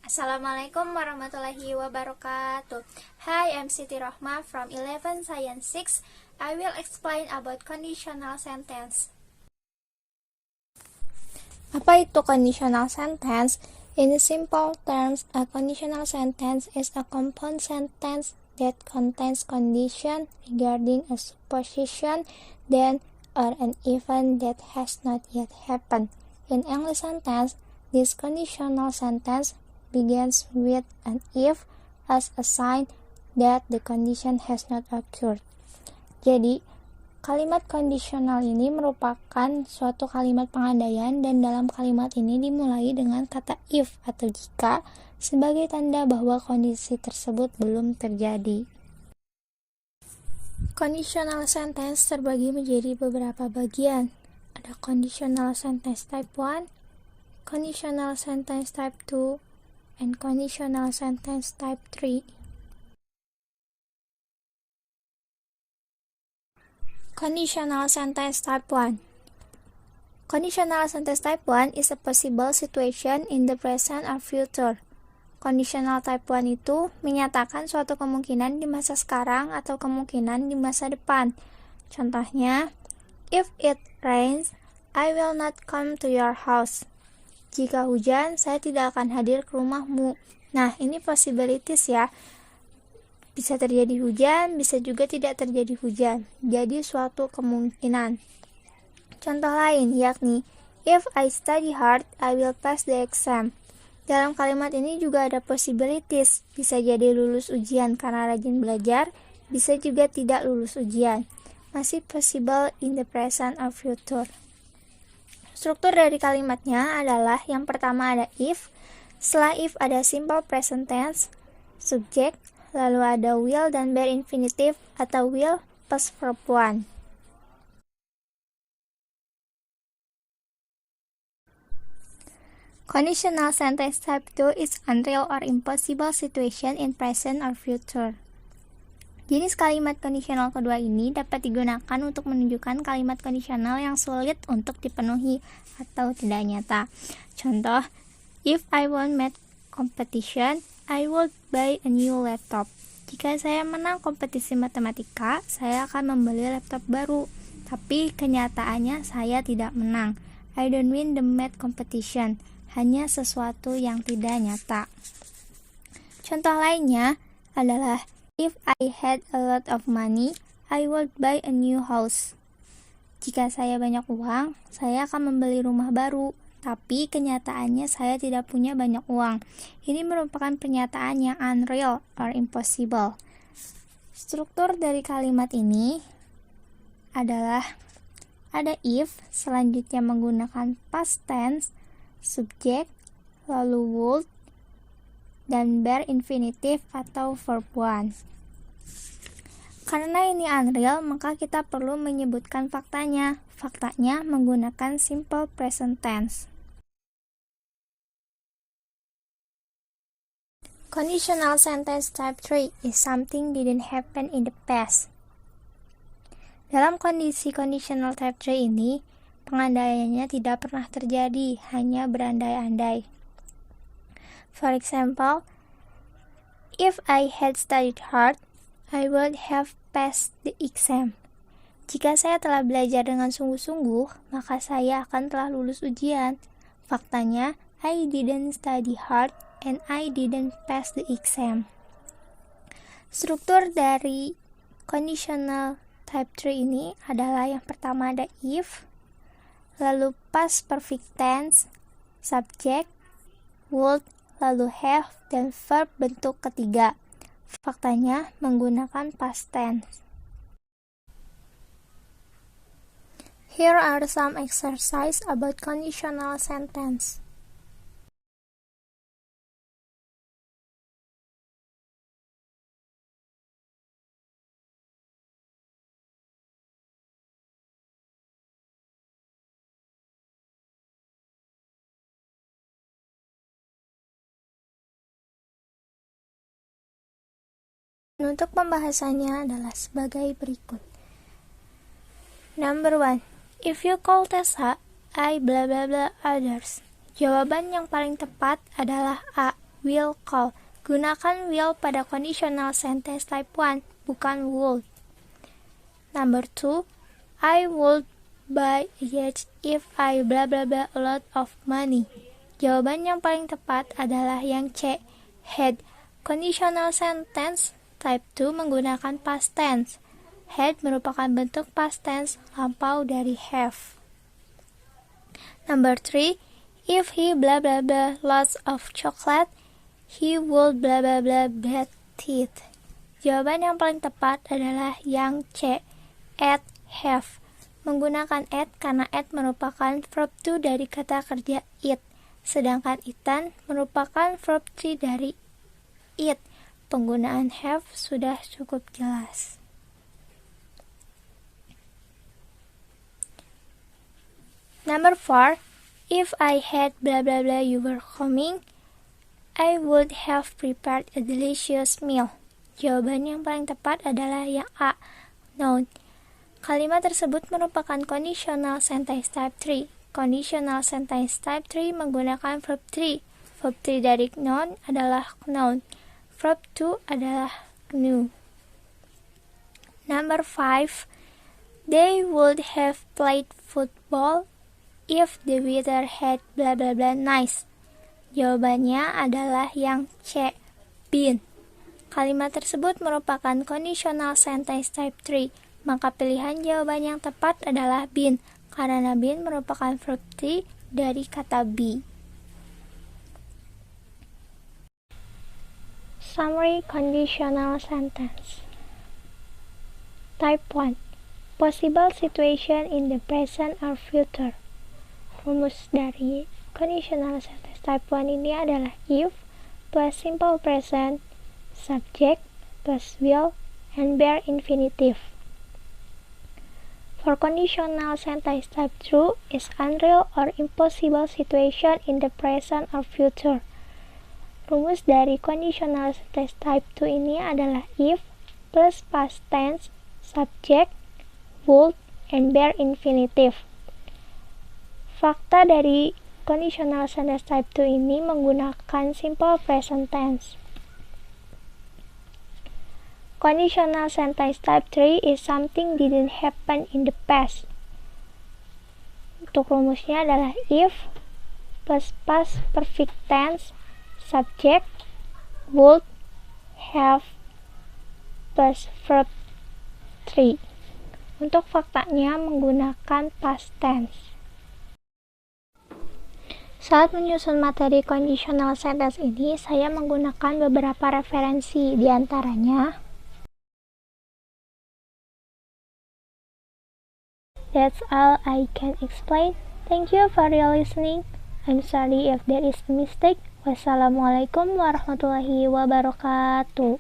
Assalamualaikum warahmatullahi wabarakatuh. Hi, I'm Siti Rohma from 11 Science 6. I will explain about conditional sentence. Apa itu conditional sentence? In simple terms, a conditional sentence is a compound sentence that contains condition regarding a supposition, then, or an event that has not yet happened. In English sentence, this conditional sentence begins with an if as a sign that the condition has not occurred. Jadi, kalimat kondisional ini merupakan suatu kalimat pengandaian dan dalam kalimat ini dimulai dengan kata if atau jika sebagai tanda bahwa kondisi tersebut belum terjadi. Conditional sentence terbagi menjadi beberapa bagian. Ada conditional sentence type 1, conditional sentence type 2, and conditional sentence type 3. Conditional sentence type 1. Conditional sentence type 1 is a possible situation in the present or future. Conditional type 1 itu menyatakan suatu kemungkinan di masa sekarang atau kemungkinan di masa depan. Contohnya, if it rains, I will not come to your house. Jika hujan, saya tidak akan hadir ke rumahmu. Nah, ini possibilities ya. Bisa terjadi hujan, bisa juga tidak terjadi hujan. Jadi suatu kemungkinan. Contoh lain yakni, if I study hard, I will pass the exam. Dalam kalimat ini juga ada possibilities. Bisa jadi lulus ujian karena rajin belajar, bisa juga tidak lulus ujian. Masih possible in the present or future. Struktur dari kalimatnya adalah yang pertama ada if, setelah if ada simple present tense, subject, lalu ada will dan bare infinitive atau will plus verb 1. Conditional sentence type 2 is unreal or impossible situation in present or future. Jenis kalimat kondisional kedua ini dapat digunakan untuk menunjukkan kalimat kondisional yang sulit untuk dipenuhi atau tidak nyata. Contoh, if I won math competition, I would buy a new laptop. Jika saya menang kompetisi matematika, saya akan membeli laptop baru. Tapi kenyataannya saya tidak menang. I don't win the math competition. Hanya sesuatu yang tidak nyata. Contoh lainnya adalah if I had a lot of money, I would buy a new house. Jika saya banyak uang, saya akan membeli rumah baru. Tapi kenyataannya saya tidak punya banyak uang. Ini merupakan pernyataan yang unreal or impossible. Struktur dari kalimat ini adalah ada if, selanjutnya menggunakan past tense, subject, lalu would, dan bare infinitive atau verb 1. Karena ini unreal, maka kita perlu menyebutkan faktanya. Faktanya menggunakan simple present tense. Conditional sentence type 3 is something didn't happen in the past. Dalam kondisi conditional type 3 ini, pengandaiannya tidak pernah terjadi, hanya berandai-andai. For example, if I had studied hard, I would have passed the exam. Jika saya telah belajar dengan sungguh-sungguh, maka saya akan telah lulus ujian. Faktanya, I didn't study hard and I didn't pass the exam. Struktur dari conditional type 3 ini adalah yang pertama ada if, lalu past perfect tense, subject, would, lalu have, dan verb bentuk ketiga. Faktanya menggunakan past tense. Here are some exercise about conditional sentence. Untuk pembahasannya adalah sebagai berikut. Number 1. If you call Tessa, I blah blah blah others. Jawaban yang paling tepat adalah A. will call. Gunakan will pada conditional sentence type 1, bukan would. Number 2, I would buy a yacht if I blah blah blah a lot of money. Jawaban yang paling tepat adalah yang C, had. Conditional sentence type 2 menggunakan past tense. Had merupakan bentuk past tense lampau dari have. Number 3, if he blah blah blah lots of chocolate, he would blah blah blah bad teeth. Jawaban yang paling tepat adalah yang C, at have. Menggunakan at karena at merupakan verb to dari kata kerja eat, sedangkan eaten merupakan verb 3 dari eat. Penggunaan have sudah cukup jelas. Number 4, if I had blah blah blah you were coming, I would have prepared a delicious meal. Jawaban yang paling tepat adalah yang A, noun. Kalimat tersebut merupakan conditional sentence type 3. Conditional sentence type 3 menggunakan verb 3. Verb 3 dari noun adalah noun. Verb 2 adalah knew. Number 5, they would have played football if the weather had blah blah blah nice. Jawabannya adalah yang C, been. Kalimat tersebut merupakan conditional sentence type 3, maka pilihan jawaban yang tepat adalah been, karena been merupakan verb 3 dari kata be. Summary conditional sentence. Type 1, possible situation in the present or future. Rumus dari conditional sentence type 1 ini adalah if plus simple present, subject plus will, and bare infinitive. For conditional sentence type 2 is unreal or impossible situation in the present or future. Rumus dari conditional sentence type 2 ini adalah if plus past tense, subject, would, and bare infinitive. Fakta dari conditional sentence type 2 ini menggunakan simple present tense. Conditional sentence type 3 is something didn't happen in the past. Untuk rumusnya adalah if plus past perfect tense, subject, would, have, plus verb 3. Untuk faktanya menggunakan past tense. Saat menyusun materi conditional sentence ini, saya menggunakan beberapa referensi, diantaranya That's all I can explain. Thank you for your listening. I'm sorry if there is a mistake. Wassalamualaikum warahmatullahi wabarakatuh.